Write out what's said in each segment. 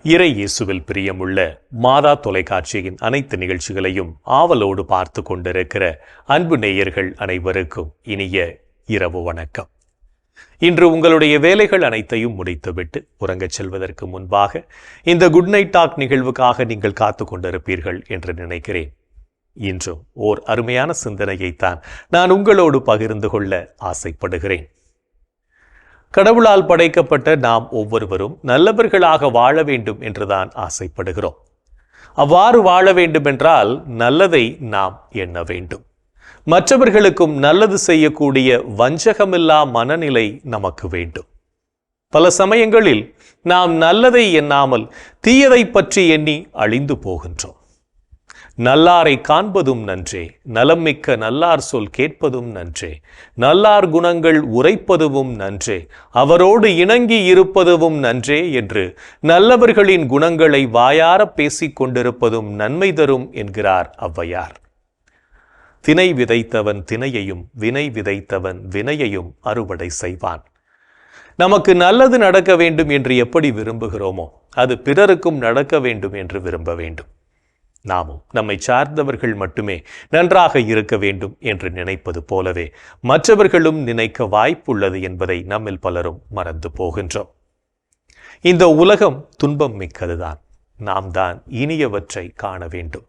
இறை இயேசுவில் பிரியமுள்ள மாதா தொலைக்காட்சியின் அனைத்து நிகழ்ச்சிகளையும் ஆவலோடு பார்த்து கொண்டிருக்கிற அன்பு நேயர்கள் அனைவருக்கும் இனிய இரவு வணக்கம். இன்று உங்களுடைய வேலைகள் அனைத்தையும் முடித்துவிட்டு உறங்கச் செல்வதற்கு முன்பாக இந்த குட் நைட் டாக் நிகழ்வுக்காக நீங்கள் காத்து கொண்டிருப்பீர்கள் என்று நினைக்கிறேன். இன்றும் ஓர் அருமையான சிந்தனையைத்தான் நான் உங்களோடு பகிர்ந்து கொள்ள ஆசைப்படுகிறேன். கடவுளால் படைக்கப்பட்ட நாம் ஒவ்வொருவரும் நல்லவர்களாக வாழ வேண்டும் என்றுதான் ஆசைப்படுகிறோம். அவ்வாறு வாழ வேண்டுமென்றால் நல்லதை நாம் எண்ண வேண்டும். மற்றவர்களுக்கும் நல்லது செய்யக்கூடிய வஞ்சகமில்லா மனநிலை நமக்கு வேண்டும். பல சமயங்களில் நாம் நல்லதை எண்ணாமல் தீயதை பற்றி எண்ணி அழிந்து போகின்றோம். நல்லாரை காண்பதும் நன்றே, நலம் மிக்க நல்லார் சொல் கேட்பதும் நன்றே, நல்லார் குணங்கள் உரைப்பதுவும் நன்றே, அவரோடு இணங்கி இருப்பதுவும் நன்றே என்று நல்லவர்களின் குணங்களை வாயார பேசிக் கொண்டிருப்பதும் நன்மை தரும் என்கிறார் ஔவையார். தினை விதைத்தவன் தினையையும் வினை விதைத்தவன் வினையையும் அறுவடை செய்வான். நமக்கு நல்லது நடக்க வேண்டும் என்று எப்படி விரும்புகிறோமோ அது பிறருக்கும் நடக்க வேண்டும் என்று விரும்ப வேண்டும். நாமும் நம்மை சார்ந்தவர்கள் மட்டுமே நன்றாக இருக்க வேண்டும் என்று நினைப்பது போலவே மற்றவர்களும் நினைக்க வாய்ப்புள்ளது என்பதை நம்மில் பலரும் மறந்து போகின்றோம். இந்த உலகம் துன்பம் மிக்கதுதான். நாம் தான் இனியவற்றை காண வேண்டும்.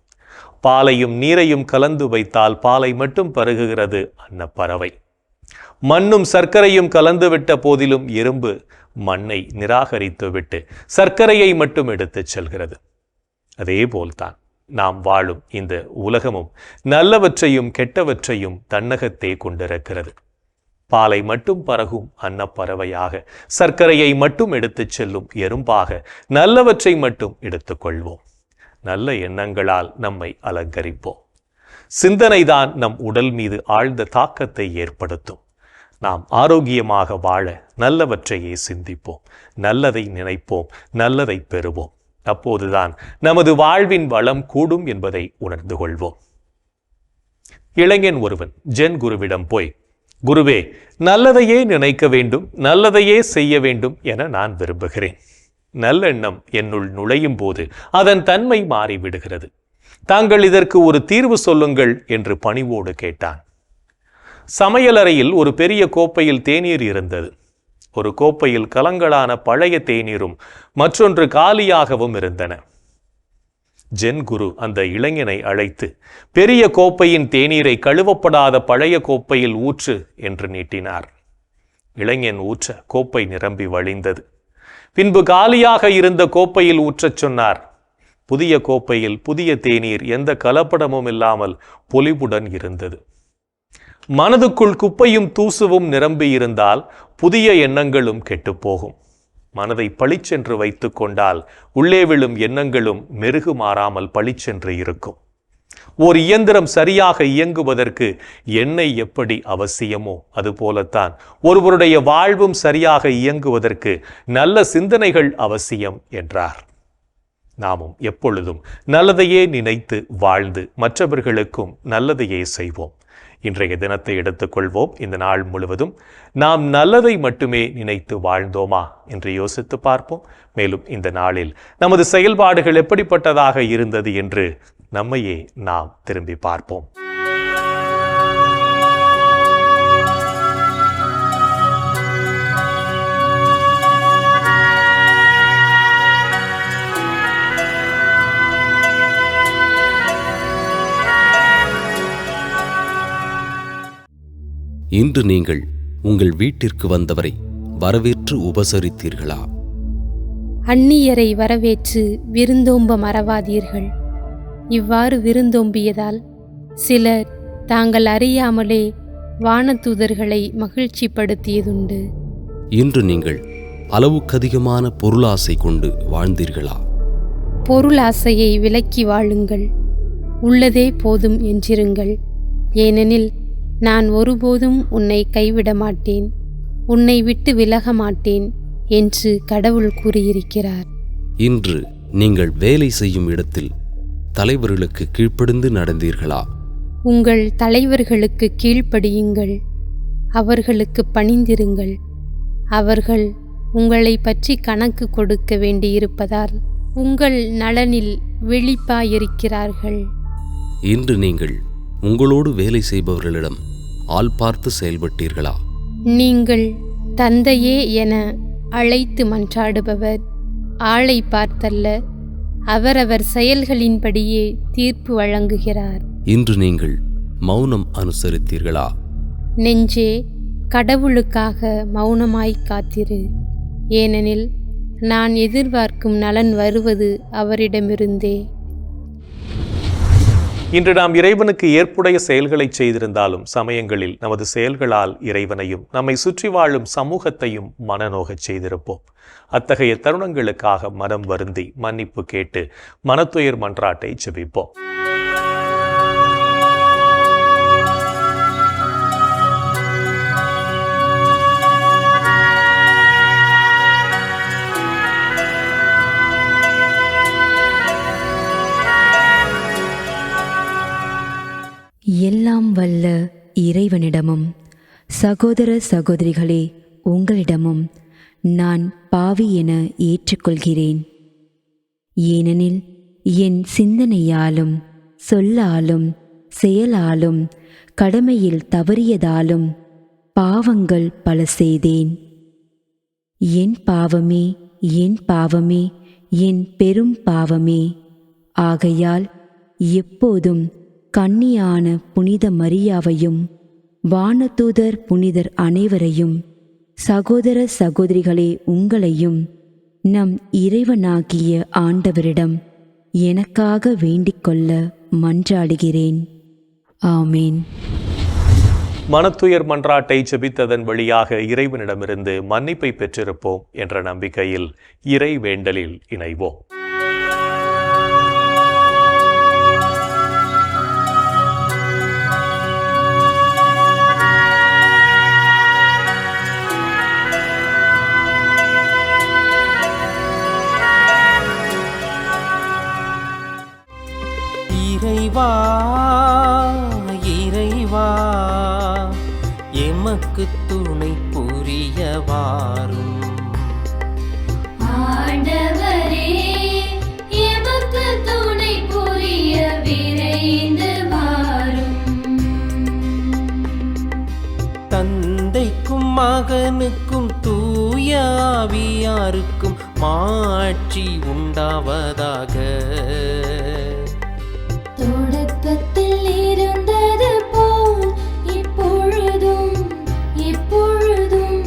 பாலையும் நீரையும் கலந்து வைத்தால் பாலை மட்டும் பருகுகிறது அன்னப்பறவை. மண்ணும் சர்க்கரையும் கலந்துவிட்ட போதிலும் எறும்பு மண்ணை நிராகரித்துவிட்டு சர்க்கரையை மட்டும் எடுத்துச் செல்கிறது. அதே போல்தான் நாம் வாழும் இந்த உலகமும் நல்லவற்றையும் கெட்டவற்றையும் தன்னகத்தே கொண்டிருக்கிறது. பாலை மட்டும் பருகும் அன்னப்பறவையாக, சர்க்கரையை மட்டும் எடுத்துச் செல்லும் எறும்பாக நல்லவற்றை மட்டும் எடுத்துக்கொள்வோம். நல்ல எண்ணங்களால் நம்மை அலங்கரிப்போம். சிந்தனைதான் நம் உடல் மீது ஆழ்ந்த தாக்கத்தை ஏற்படுத்தும். நாம் ஆரோக்கியமாக வாழ நல்லவற்றையே சிந்திப்போம், நல்லதை நினைப்போம், நல்லதை பெறுவோம். அப்போதுதான் நமது வாழ்வின் வளம் கூடும் என்பதை உணர்ந்து கொள்வோம். இளைஞன் ஒருவன் ஜென் குருவிடம் போய், குருவே, நல்லதையே நினைக்க வேண்டும், நல்லதையே செய்ய வேண்டும் என நான் விரும்புகிறேன். நல்லெண்ணம் என்னுள் நுழையும் போது அதன் தன்மை மாறிவிடுகிறது. தாங்கள் இதற்கு ஒரு தீர்வு சொல்லுங்கள் என்று பணிவோடு கேட்டான். சமையலறையில் ஒரு பெரிய கோப்பையில் தேநீர் இருந்தது. ஒரு கோப்பையில் கலங்களான பழைய தேநீரும் மற்றொன்று காலியாகவும் இருந்தன. ஜென் குரு அந்த இளைஞனை அழைத்து, பெரிய கோப்பையின் தேநீரை கழுவப்படாத பழைய கோப்பையில் ஊற்று என்று நீட்டினார். இளைஞன் ஊற்ற கோப்பை நிரம்பி வழிந்தது. பின்பு காலியாக இருந்த கோப்பையில் ஊற்றச் சொன்னார். புதிய கோப்பையில் புதிய தேநீர் எந்த கலப்படமும் இல்லாமல் பொலிவுடன் இருந்தது. மனதுக்குள் குப்பையும் தூசுவும் நிரம்பி இருந்தால் புதிய எண்ணங்களும் கெட்டுப்போகும். மனதை பளிச்சென்று வைத்து கொண்டால் உள்ளே விழும் எண்ணங்களும் மெருகு மாறாமல் பளிச்சென்று இருக்கும். ஓர் இயந்திரம் சரியாக இயங்குவதற்கு எண்ணெய் எப்படி அவசியமோ அதுபோலத்தான் ஒருவருடைய வாழ்வும் சரியாக இயங்குவதற்கு நல்ல சிந்தனைகள் அவசியம் என்றார். நாமும் எப்பொழுதும் நல்லதையே நினைத்து வாழ்ந்து மற்றவர்களுக்கும் நல்லதையே செய்வோம். இன்றைய தினத்தை எடுத்துக்கொள்வோம். இந்த நாள் முழுவதும் நாம் நல்லதை மட்டுமே நினைத்து வாழ்ந்தோமா என்று யோசித்து பார்ப்போம். மேலும் இந்த நாளில் நமது செயல்பாடுகள் எப்படிப்பட்டதாக இருந்தது என்று நம்மையே நாம் திரும்பி பார்ப்போம். இன்று நீங்கள் உங்கள் வீட்டிற்கு வந்தவரை வரவேற்று உபசரித்தீர்களா? அந்நியரை வரவேற்று விருந்தோம்ப மறவாதீர்கள். இவ்வாறு விருந்தோம்பியதால் சிலர் தாங்கள் அறியாமலே வானதூதர்களை மகிழ்ச்சிப்படுத்தியதுண்டு. இன்று நீங்கள் அளவுக்கதிகமான பொருளாசை கொண்டு வாழ்ந்தீர்களா? பொருளாசையை விலக்கி வாழுங்கள். உள்ளதே போதும் என்றிருங்கள். ஏனெனில் நான் ஒருபோதும் உன்னை கைவிட மாட்டேன், உன்னை விட்டு விலக மாட்டேன் என்று கடவுள் கூறியிருக்கிறார். இன்று நீங்கள் வேலை செய்யும் இடத்தில் தலைவர்களுக்கு கீழ்ப்படிந்து நடந்தீர்களா? உங்கள் தலைவர்களுக்கு கீழ்ப்படியுங்கள், அவர்களுக்கு பணிந்திருங்கள். அவர்கள் உங்களை பற்றி கணக்கு கொடுக்க வேண்டியிருப்பதால் உங்கள் நலனில் விழிப்பாயிருக்கிறார்கள். இன்று நீங்கள் உங்களோடு வேலை செய்பவர்களிடம் ஆள் பார்த்து செயல்பட்டீர்களா? நீங்கள் தந்தையே என அழைத்து மன்றாடுபவர் ஆளை பார்த்தல்ல, அவரவர் செயல்களின்படியே தீர்ப்பு வழங்குகிறார். இன்று நீங்கள் மௌனம் அனுசரித்தீர்களா? நெஞ்சே, கடவுளுக்காக மௌனமாய் காத்திரு. ஏனெனில் நான் எதிர்பார்க்கும் நலன் வருவது அவரிடமிருந்தே. இன்று நாம் இறைவனுக்கு ஏற்புடைய செயல்களை செய்திருந்தாலும் சமயங்களில் நமது செயல்களால் இறைவனையும் நம்மை சுற்றி வாழும் சமூகத்தையும் மனநோகச் செய்திருப்போம். அத்தகைய தருணங்களுக்காக மனம் வருந்தி மன்னிப்பு கேட்டு மனத்துயர் மன்றாட்டை ஜெபிப்போம். எல்லாம் வல்ல இறைவனிடமும் சகோதர சகோதரிகளே உங்களிடமும் நான் பாவி என ஏற்றுக்கொள்கிறேன். ஏனெனில் என் சிந்தனையாலும் சொல்லாலும் செயலாலும் கடமையில் தவறியதாலும் பாவங்கள் பல செய்தேன். என் பாவமே, என் பாவமே, என் பெரும் பாவமே. ஆகையால் எப்போதும் கன்னியான புனித மரியாவையும் வானதூதர் புனிதர் அனைவரையும் சகோதர சகோதரிகளே உங்களையும் நம் இறைவனாகிய ஆண்டவரிடம் எனக்காக வேண்டிக்கொள்ள மன்றாடுகிறேன். ஆமேன். மனத்துயர் மன்றாட்டை ஜெபித்ததன் வழியாக இறைவனிடமிருந்து மன்னிப்பை பெற்றிருப்போம் என்ற நம்பிக்கையில் இறை வேண்டலில் இணைவோம். இறைவா, இறைவா, எமக்கு துணை புரிய வாரும். ஆண்டவரே, எமக்கு துணை புரிய விரைந்து வாரும். தந்தைக்கும் மகனுக்கும் தூய ஆவியாருக்கும் மாட்சி உண்டாவதாக. தொடக்கத்தில் இருந்தது போல் இப்பொழுதும் எப்பொழுதும்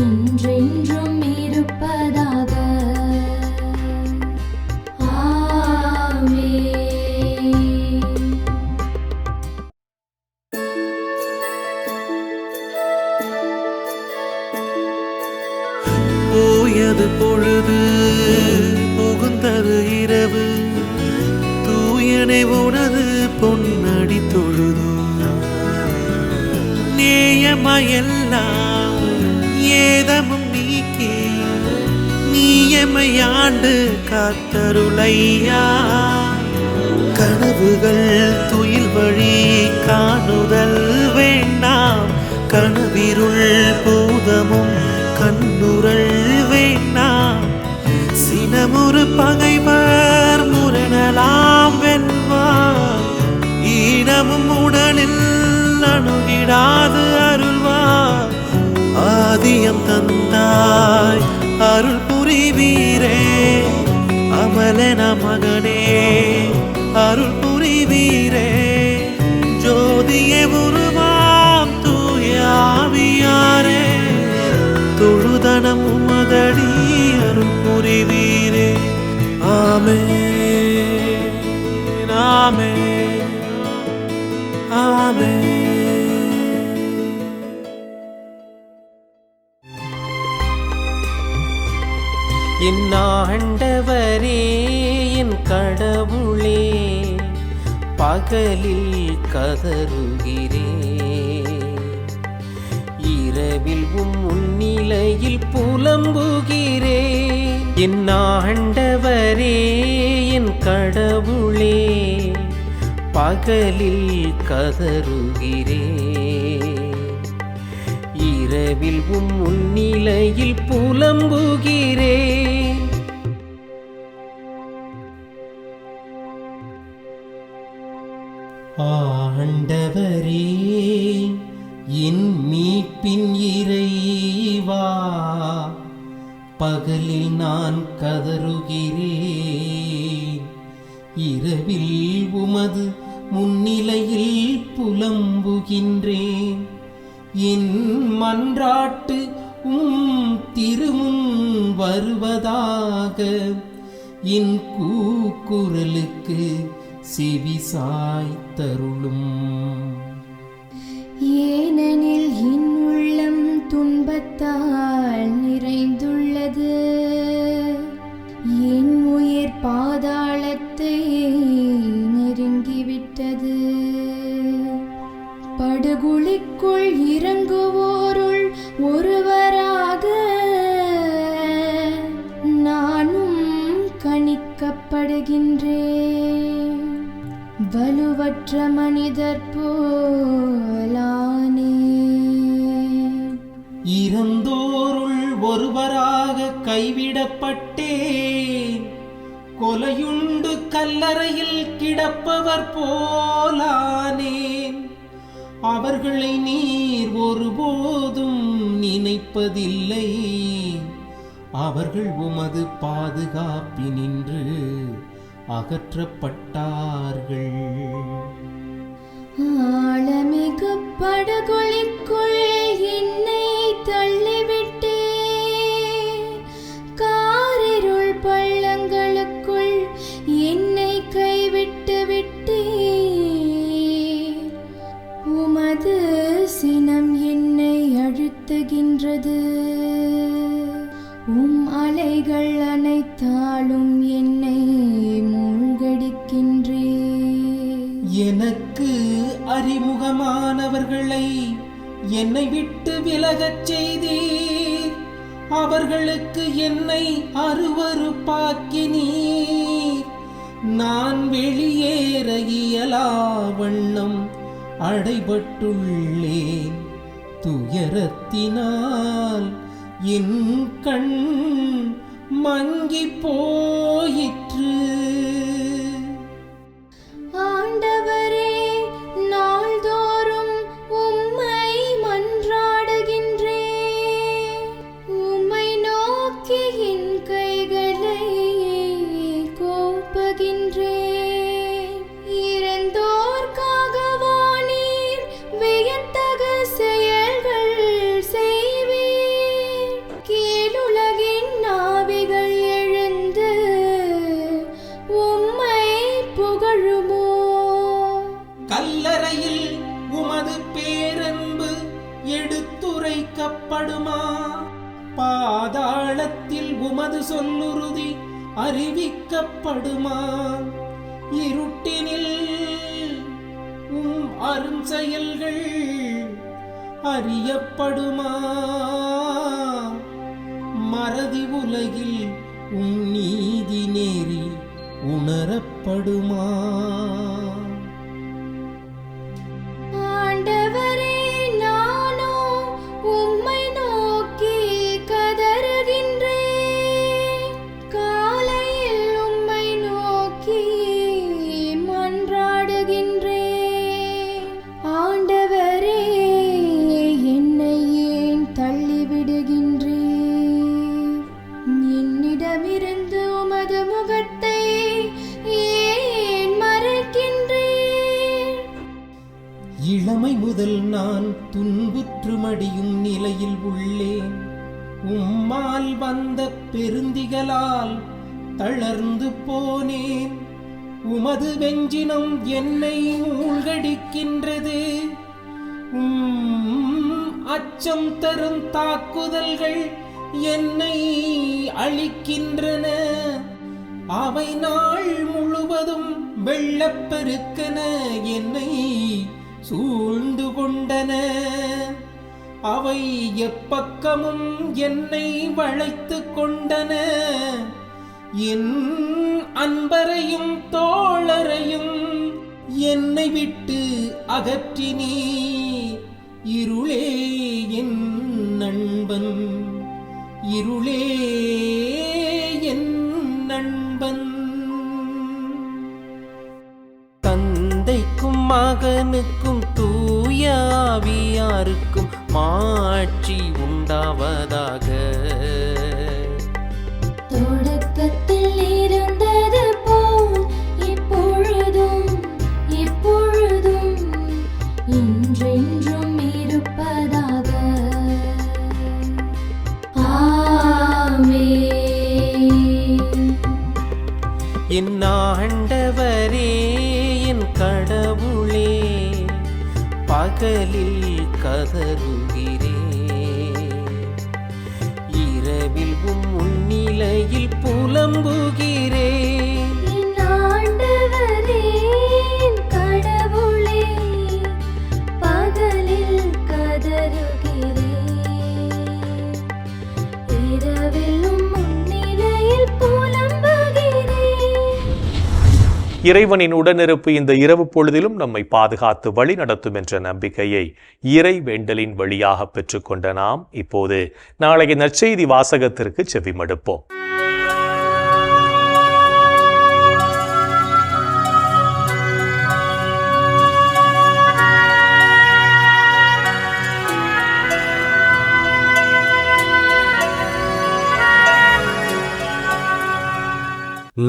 என்றென்றும் இருப்பதாக. ஆமென். போயது பொழுது புகுந்தது இரவு, தூயனை உனது பொன்னடி தொழுது. நேயமையெல்லாம் ஏதமும் நீக்கி நீயமையாண்டு காத்தருளையா. கனவுகள் துயில் வழி காணுதல் வேண்டாம், கனவிருள் பூதமும் கண்ணுரள் வேண்டாம். சினமுறு பகைவர் முரணலாம் வெல்வார், ஈனமும் உடலில் அணுகிடாது அருள்வார். ஆதியம் தந்தாய் அருள் புரிவீரே, அமலன மகனே அருள் புரிவீரே. ஜோதியே உருவாம் தூய ஆவியாரே, தொழுதனம் உமதடி அருள் புரிவீரே. ஆமென், ஆமென், ஆமென். என் ஆண்டவரே, என் கடவுளே, பகலில் கதறுகிறேன், இரவில் முன்னிலையில் புலம்புகிறேன். என் ஆண்டவரே, என் கடவுளே, பகலில் கதறுகிறேன், இரவில் முன்னிலையில் புலம்புகிறேன். ஆண்டவரே என் மீட்பின் இறைவா, பகலில் நான் கதறுகிறேன், இரவில் உமது முன்னிலையில் புலம்புகின்றேன். என் மன்றாட்டு திருமுன் வருவதாக, என் கூக்குரலுக்கு செவிசாய்த்தருளும். ஏனெனில் என் உள்ளம் துன்பத்தால் நிறைந்துள்ளது, என் உயிர் பாதாளத்தை நெருங்கிவிட்டது. படுகுழிக்குள் இறங்குவோருள் ஒருவராக நானும் கணிக்கப்படுகின்றேன். வலுவற்ற மனிதர் போலானே. இறந்தோருள் ஒருவராக கைவிடப்பட்டேன், கொலையுண்டு கல்லறையில் கிடப்பவர் போலானேன். அவர்களை நீர் ஒருபோதும் நினைப்பதில்லை, அவர்கள் உமது பாதுகாப்பினின்று அகற்றப்பட்டார்கள். ஆழமிகு படுகொலிக்குள் என்னை தள்ளிவிட்டே, காரிருள் பள்ளங்களுக்குள் என்னை கைவிட்டு விட்டே. உமது சினம் என்னை அழுத்துகின்றது, அலைகள் அனைத்தாலும் என்னை மூழ்கடிக்கின்றே. எனக்கு அறிமுகமானவர்களை என்னை விட்டு விலகச் செய்தீர், அவர்களுக்கு என்னை அருவருப்பாக்கினீர். நான் வெளியேற இயலா வண்ணம் அடைபட்டுள்ளேன், துயரத்தினால் என் கண் மங்கி போயிற்று. ஆண்டவரே, நாள்தோறும் உம்மை மன்றாடுகின்றேன், உம்மை நோக்கி என் கைகளை கோப்புகின்றேன். இறந்தோர்க்காகவா நீர் வியத்தக செயல்கள் செய்வீர்? கீழுலகின் நாவிகள் எழுந்து உம்மை புகழுமோ? கல்லறையில் உமது பேரன்பு எடுத்துரைக்கப்படுமா? பாதாளத்தில் உமது சொல்லுறுதி அறிவிக்கப்படுமா? இருட்டினில் அரும் செயல்கள் அறியப்படுமா? மறதி உலகில் நீதி நேரி உணரப்படுமா? ஆண்டவரே, நானோ உம்மை நோக்கி கதறுகின்றேன், காலையில் உம்மை நோக்கி மன்றாடுகின்றேன். ஆண்டவரே, என்னை ஏன் தள்ளிவிடுகின்றீர்? என்னிடமிருந்து உமது முகத்தை ஏன் மறைக்கின்றீர்? இளமை முதல் நான் துன்புற்று மடியும் நிலையில் உள்ளேன், உம்மால் வந்த பெருந்திகளால் தளர்ந்து போனேன். உமது வெஞ்சினம் என்னை மூழ்கடிக்கின்றது, அச்சம் தரும் தாக்குதல்கள் என்னை அழிக்கின்றன. அவை நாள் முழுவதும் வெள்ளப்பெருக்கென என்னை சூழ்ந்து கொண்டன. அவை எப்பக்கமும் என்னை வளைத்து கொண்டன. என் அன்பரையும் தோழரையும் என்னை விட்டு அகற்றினீர். இருளே என் நண்பன், இருளே என் நண்பன். தந்தைக்கும் மகனுக்கும் தூய ஆவியாருக்கும் மாட்சி உண்டாவதாக. தொடக்கத்தில் இருந்தது போல் இப்பொழுதும் எப்பொழுதும் என்றென்றும் இருப்பதாக. ஆமென். என் ஆண்டவரே, என் கடவுளே, பகலில் கதறுகிறேன், இரவில் முன்னிலையில் புலம்புகிறேன். என் ஆண்டவரே, என் கடவுளே, பகலில் கதறுகிறேன், இரவிலும் முன்னிலையில் புலம்புகிறேன். இறைவனின் உடனிருப்பு இந்த இரவு பொழுதிலும் நம்மை பாதுகாத்து வழி நடத்தும் என்ற நம்பிக்கையை இறை வேண்டலின் வழியாக பெற்றுக்கொண்ட நாம் இப்போது நாளைய நற்செய்தி வாசகத்திற்கு செவிமடுப்போம்.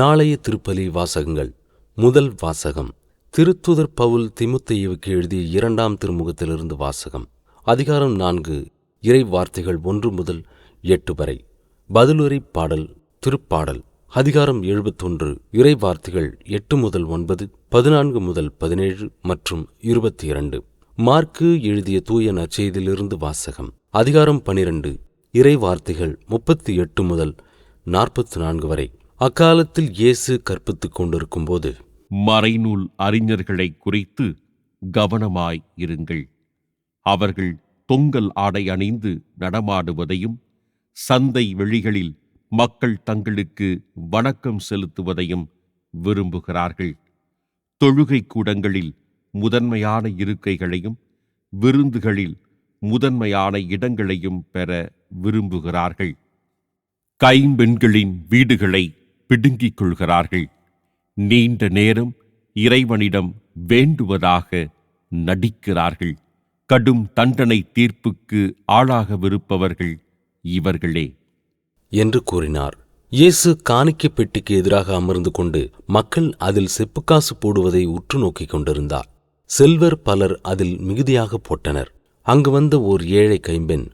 நாளைய திருப்பலி வாசகங்கள். முதல் வாசகம் திருத்துதர் பவுல் தீமோத்தேயுவுக்கு எழுதிய 2ஆம் திருமுகத்திலிருந்து வாசகம். அதிகாரம் 4, இறை வார்த்தைகள் 1 முதல் 8 வரை. பதிலுரை பாடல் திருப்பாடல். அதிகாரம் 71, இறை வார்த்தைகள் 8 முதல் 9, 14 முதல் 17 மற்றும் 22. மார்க்கு எழுதிய தூய நற்செய்தியிலிருந்து வாசகம். அதிகாரம் 12, இறை வார்த்தைகள் 38 முதல் 44 வரை. அக்காலத்தில் இயேசு கற்பித்துக் கொண்டிருக்கும்போது, மறைநூல் அறிஞர்களை குறித்து கவனமாய் இருங்கள். அவர்கள் தொங்கல் ஆடை அணிந்து நடமாடுவதையும் சந்தை வெளிகளில் மக்கள் தங்களுக்கு வணக்கம் செலுத்துவதையும் விரும்புகிறார்கள். தொழுகை கூடங்களில் முதன்மையான இருக்கைகளையும் விருந்துகளில் முதன்மையான இடங்களையும் பெற விரும்புகிறார்கள். கைம்பெண்களின் வீடுகளை பிடுங்கிக் கொள்கிறார்கள். நீண்ட நேரம் இறைவனிடம் வேண்டுவதாக நடிக்கிறார்கள். கடும் தண்டனை தீர்ப்புக்கு ஆளாகவிருப்பவர்கள் இவர்களே என்று கூறினார். இயேசு காணிக்கை பெட்டிக்கு எதிராக அமர்ந்து கொண்டு மக்கள் அதில் செப்புக்காசு போடுவதை உற்று நோக்கிக் கொண்டிருந்தார். செல்வர் பலர் அதில் மிகுதியாக போட்டனர். அங்கு வந்த ஓர் ஏழை கைம்பெண்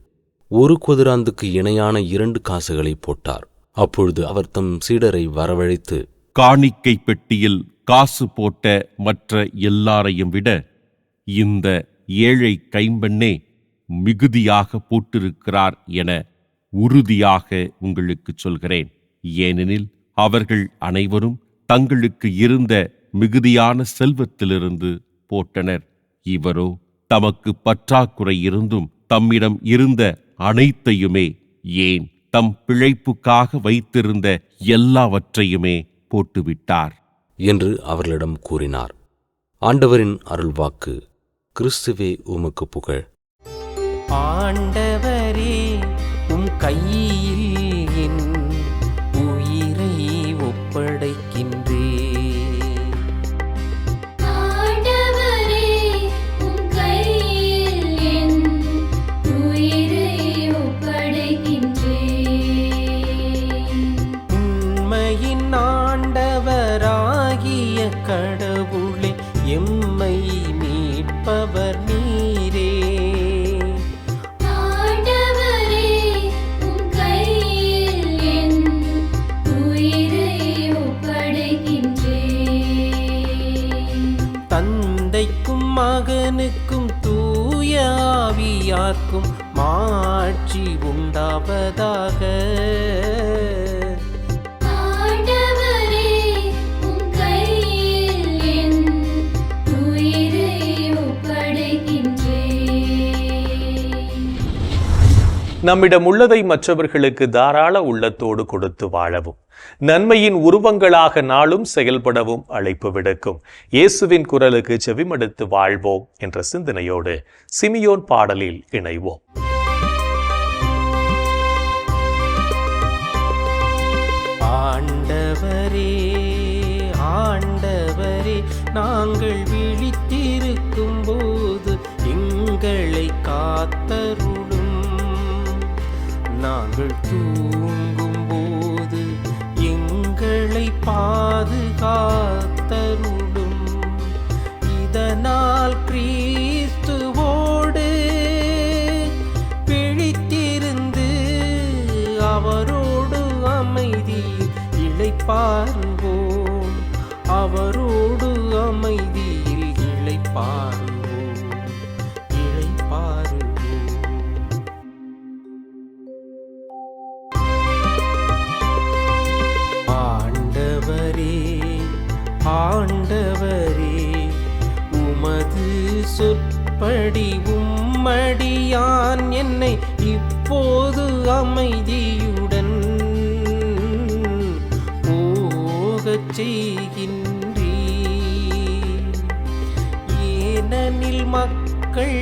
1 கொதிராந்துக்கு இணையான 2 காசுகளை போட்டார். அப்பொழுது அவர் தம் சீடரை வரவழைத்து, காணிக்கை பெட்டியில் காசு போட்ட மற்ற எல்லாரையும் விட இந்த ஏழை கைம்பெண்ணே மிகுதியாக போட்டிருக்கிறார் என உறுதியாக உங்களுக்கு சொல்கிறேன். ஏனெனில் அவர்கள் அனைவரும் தங்களுக்கு இருந்த மிகுதியான செல்வத்திலிருந்து போட்டனர். இவரோ தமக்கு பற்றாக்குறை இருந்தும் தம்மிடம் இருந்த அனைத்தையுமே, ஏன் தம் பிழைப்புக்காக வைத்திருந்த எல்லாவற்றையுமே போட்டுவிட்டார் என்று அவர்களிடம் கூறினார். ஆண்டவரின் அருள்வாக்கு. கிறிஸ்துவே உமக்கு புகழ். ஆண்டவரே, உம் கையில் என் உயிரை ஒப்படைக்கின்றேன். ஆண்டவரே, உம் கையில் என் உயிரை ஒப்படைக்கின்றேன். உண்மையின் ஆண்டவராகிய கடவுளே, எம்மை மீட்பவர் நீரே. ஆண்டவரே, உம் கையில் என் உயிரை ஒப்படைக்கின்றேன். தந்தைக்கும் மகனுக்கும் தூய ஆவியார்க்கும் மாட்சி உண்டாவதாக. ஆண்டவரே, உம் கையில் என் உயிரை ஒப்படைக்கின்றேன். நம்மிடம் உள்ளதை மற்றவர்களுக்கு தாராள உள்ளத்தோடு கொடுத்து வாழவும், நன்மையின் உருவங்களாக நாளும் செயல்படவும் அழைப்பு விடுக்கும் இயேசுவின் குரலுக்கு செவிமடுத்து வாழ்வோம் என்ற சிந்தனையோடு சிமியோன் பாடலில் இணைவோம். ஆண்டவரே, ஆண்டவரே, நாங்கள் விழித்திருக்கும் போது எங்களை காத்தருளும். நாங்கள் தூங்கும் போது எங்களை பாதுகாத்தருளும். இதனால் கிறிஸ்துவோடு பிழித்திருந்து அவரோடு அமைதியில் இளைப்பாறுவோம். அவரோடு அமைதியில் இளைப்பாறுவோம். ஆண்டவரே, ஆண்டவரே, உமது சொற்படி உம்மடியான் என்னை இப்போது அமைதியுடன் போகச் செய்கின்றீர். ஏனெனில் மக்கள்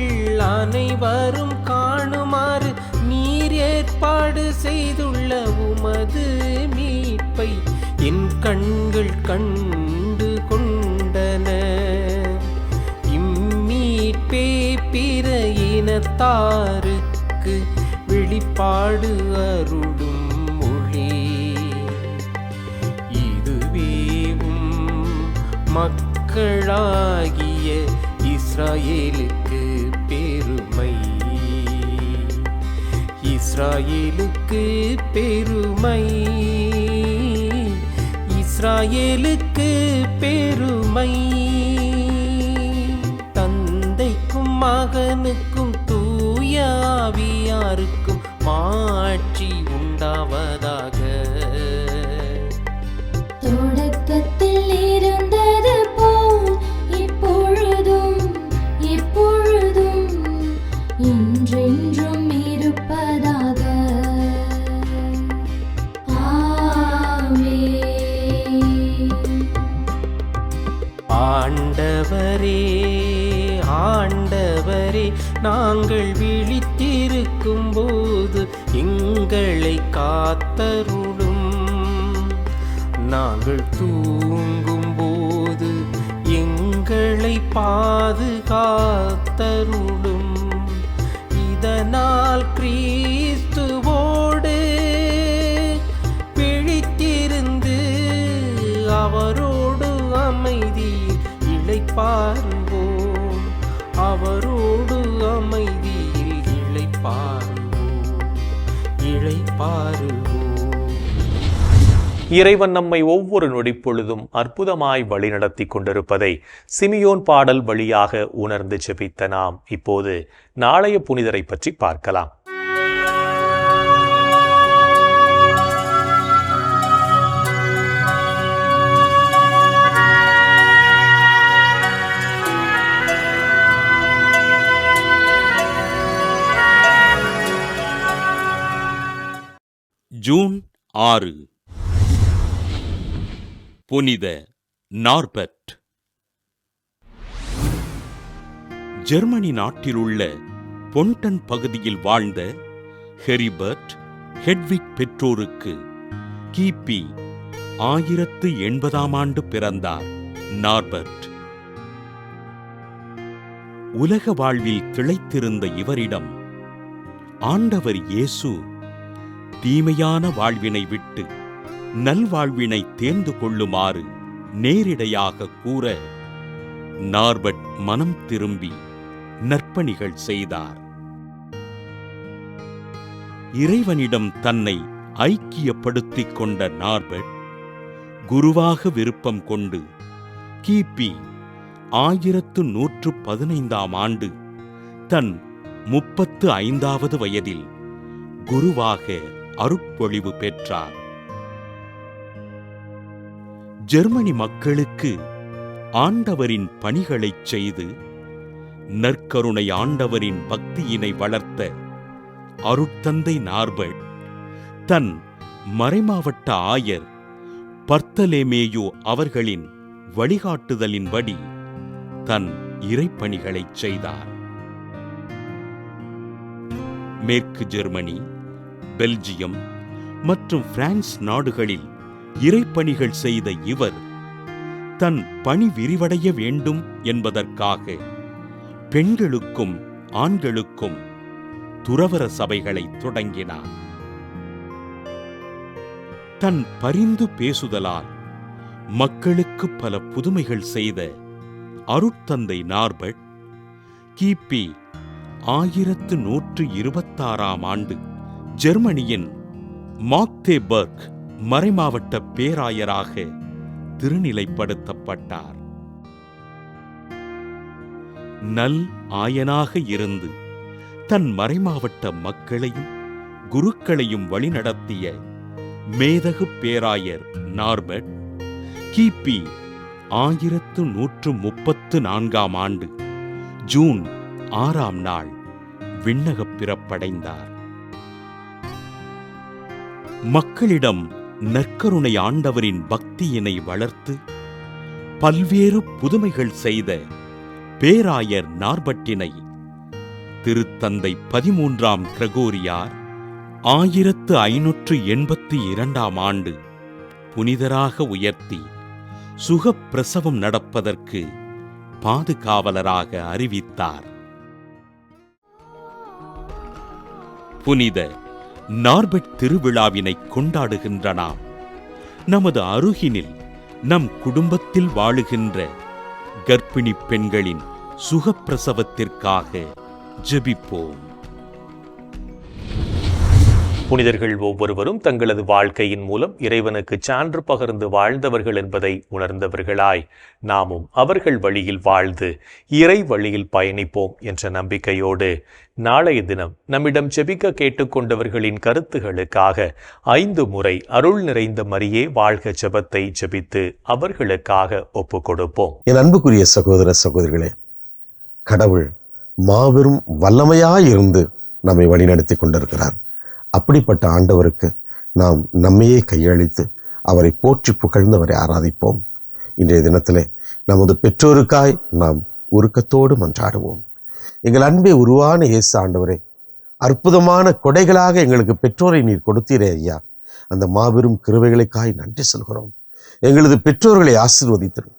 அனைவரும் காணுமாறு நீர் ஏற்பாடு செய்துள்ள உமது மீட்பை என் கண்கள் கண்டு கொண்டன. இம்மீட்பே பிற இனத்தாருக்கு வெளிப்பாடு அருளும் மொழி. இதுவேவும் மக்களாகிய இஸ்ராயேலுக்கு பெருமை. இஸ்ராயேலுக்கு பெருமை. இஸ்ராயேலுக்கு பெருமை. தந்தைக்கும் மகனுக்கும் தூய ஆவியாருக்கும் மாட்சி உண்டாவதாக. தொடக்கத்தில் இருந்தது போல் இப்பொழுதும் எப்பொழுதும் என்றென்றும் இருப்பதாக. ஆண்டவரே, ஆண்டவரே, நாங்கள் விழித்திருக்கும் போது எங்களை காத்தருளும். நாங்கள் தூங்கும் போது எங்களை பாதுகாத்தருளும். இதனால் கிறிஸ்துவோடு பிழித்திருந்து அவரோடு அமைதியில் இளைப்பாறுவோம். அவரோடு அமைதியில் இளைப்பாறுவோம். இறைவன் நம்மை ஒவ்வொரு நொடிப்பொழுதும் அற்புதமாய் வழிநடத்தி கொண்டிருப்பதை சிமியோன் பாடல் வழியாக உணர்ந்து ஜெபித்த நாம் இப்போது நாளைய புனிதரை பற்றி பார்க்கலாம். ஜூன் 6 புனித நார்பர்ட். ஜெர்மனி நாட்டிலுள்ள பொன்டன் பகுதியில் வாழ்ந்த ஹெரிபர்ட் ஹெட்விக் பெற்றோருக்கு கிபி 1080 பிறந்தார் நார்பர்ட். உலக வாழ்வில் திளைத்திருந்த இவரிடம் ஆண்டவர் இயேசு தீமையான வாழ்வினை விட்டு நல்வாழ்வினை தேர்ந்து கொள்ளுமாறு நேரிடையாக கூற நார்பர்ட் மனம் திரும்பி நற்பணிகள் செய்தார். இறைவனிடம் தன்னை ஐக்கியப்படுத்திக் கொண்ட நார்பர்ட் குருவாக விருப்பம் கொண்டு கிபி 1115 தன் 35வது வயதில் குருவாக அருட்பொழிவு பெற்றார். ஜெர்மனி மக்களுக்கு ஆண்டவரின் பணிகளைச் செய்து நற்கருணை ஆண்டவரின் பக்தியினை வளர்த்த அருட்தந்தை நார்பர்ட் தன் மறைமாவட்ட ஆயர் பர்த்தலேமேயு அவர்களின் வழிகாட்டுதலின்படி தன் இறைப்பணிகளைச் செய்தார். மேற்கு ஜெர்மனி, பெல்ஜியம் மற்றும் பிரான்ஸ் நாடுகளில் இறைப்பணிகள் செய்த இவர் தன் பணி விரிவடைய வேண்டும் என்பதற்காக பெண்களுக்கும் ஆண்களுக்கும் துறவற சபைகளை தொடங்கினார். தன் பரிந்து பேசுதலால் மக்களுக்கு பல புதுமைகள் செய்த அருட்தந்தை நார்பர்ட் கிபி 1126 ஜெர்மனியின் மாக்தேபர்க் மறைமாவட்ட பேராயராக திருநிலைப்படுத்தப்பட்டார். நல் ஆயனாக இருந்து தன் மறைமாவட்ட மக்களையும் குருக்களையும் வழிநடத்திய மேதகு பேராயர் நார்பர்ட் கிபி 1134 ஜூன் 6 விண்ணகப் பிறப்படைந்தார். மக்களிடம் நற்கருணை ஆண்டவரின் பக்தியினை வளர்த்து பல்வேறு புதுமைகள் செய்த பேராயர் நார்பர்ட்டினை திருத்தந்தை 13 கிரகோரியார் 1582 புனிதராக உயர்த்தி சுகப்பிரசவம் நடப்பதற்கு பாதுகாவலராக அறிவித்தார். புனித நார்பர்ட் திருவிழாவினை கொண்டாடுகின்ற நாம் நமது அருகினில் நம் குடும்பத்தில் வாழுகின்ற கர்ப்பிணி பெண்களின் சுகப்பிரசவத்திற்காக ஜெபிப்போம். புனிதர்கள் ஒவ்வொருவரும் தங்களது வாழ்க்கையின் மூலம் இறைவனுக்கு சான்று பகர்ந்து வாழ்ந்தவர்கள் என்பதை உணர்ந்தவர்களாய் நாமும் அவர்கள் வழியில் வாழ்ந்து இறை வழியில் பயணிப்போம் என்ற நம்பிக்கையோடு நாளைய தினம் நம்மிடம் ஜெபிக்க கேட்டுக்கொண்டவர்களின் கருத்துகளுக்காக 5 முறை அருள் நிறைந்த மரியே வாழ்க ஜெபத்தை ஜெபித்து அவர்களுக்காக ஒப்புக் கொடுப்போம். என் அன்புக்குரிய சகோதர சகோதரிகளே, கடவுள் மாபெரும் வல்லமையாயிருந்து நம்மை வழிநடத்தி கொண்டிருக்கிறார். அப்படிப்பட்ட ஆண்டவருக்கு நாம் நம்மையே கையளித்து அவரை போற்றி புகழ்ந்து அவரை ஆராதிப்போம். இன்றைய தினத்திலே நமது பெற்றோருக்காய் நாம் உருக்கத்தோடு மன்றாடுவோம். எங்கள் அன்பே உருவான இயேசு ஆண்டவரே, அற்புதமான கொடைகளாக எங்களுக்கு பெற்றோரை நீர் கொடுத்தீரே ஐயா, அந்த மாபெரும் கிருபைகளுக்காய் நன்றி சொல்கிறோம். எங்களது பெற்றோர்களை ஆசீர்வதித்தரும்.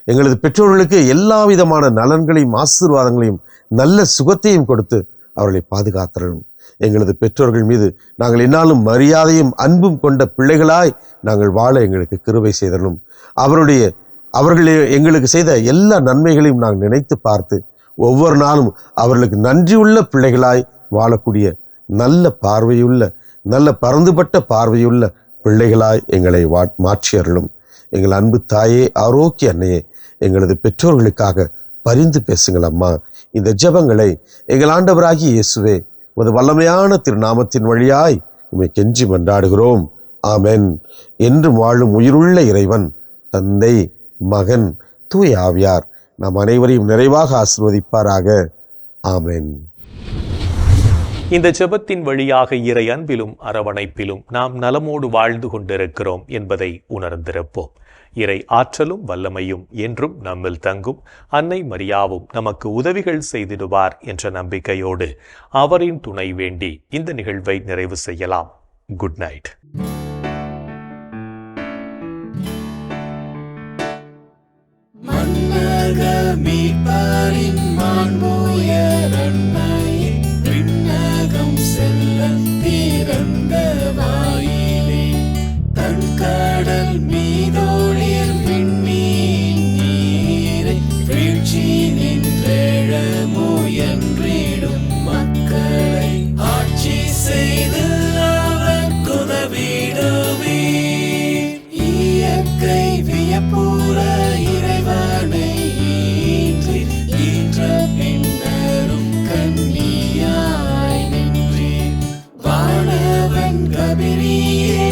எங்களது பெற்றோர்களுக்கு எல்லா விதமான நலன்களையும் ஆசீர்வாதங்களையும் நல்ல சுகத்தையும் கொடுத்து அவர்களை பாதுகாத்தரும். எங்களது பெற்றோர்கள் மீது நாங்கள் என்னாலும் மரியாதையும் அன்பும் கொண்ட பிள்ளைகளாய் நாங்கள் வாழ எங்களுக்கு கிருபை செய்தரும். அவர்கள் எங்களுக்கு செய்த எல்லா நன்மைகளையும் நாங்கள் நினைத்து பார்த்து ஒவ்வொரு நாளும் அவர்களுக்கு நன்றியுள்ள பிள்ளைகளாய் வாழக்கூடிய நல்ல பார்வையுள்ள நல்ல பரந்துபட்ட பார்வையுள்ள பிள்ளைகளாய் எங்களை மாற்றி அருளும். எங்கள் அன்பு தாயே, ஆரோக்கிய அன்னையே, எங்களது பெற்றோர்களுக்காக பரிந்து பேசுங்கள் அம்மா. இந்த ஜெபங்களை எங்கள் ஆண்டவராகிய இயேசுவே உமது வல்லமையான திருநாமத்தின் வழியாய் உம்மை கெஞ்சி மன்றாடுகிறோம். ஆமென். என்றும் வாழும் உயிருள்ள இறைவன் தந்தை, மகன், தூய ஆவியார் நாம் அனைவரையும் நிறைவாக ஆசீர்வதிப்பாராக. ஆமென். இந்த ஜெபத்தின் வழியாக இறை அன்பிலும் அரவணைப்பிலும் நாம் நலமோடு வாழ்ந்து கொண்டிருக்கிறோம் என்பதை உணர்ந்திருப்போம். இறை ஆற்றலும் வல்லமையும் என்றும் நம்மில் தங்கும். அன்னை மரியாவும் நமக்கு உதவிகள் செய்திடுவார் என்ற நம்பிக்கையோடு அவரின் துணை வேண்டி இந்த நிகழ்வை நிறைவு செய்யலாம். Good night. கபிரியே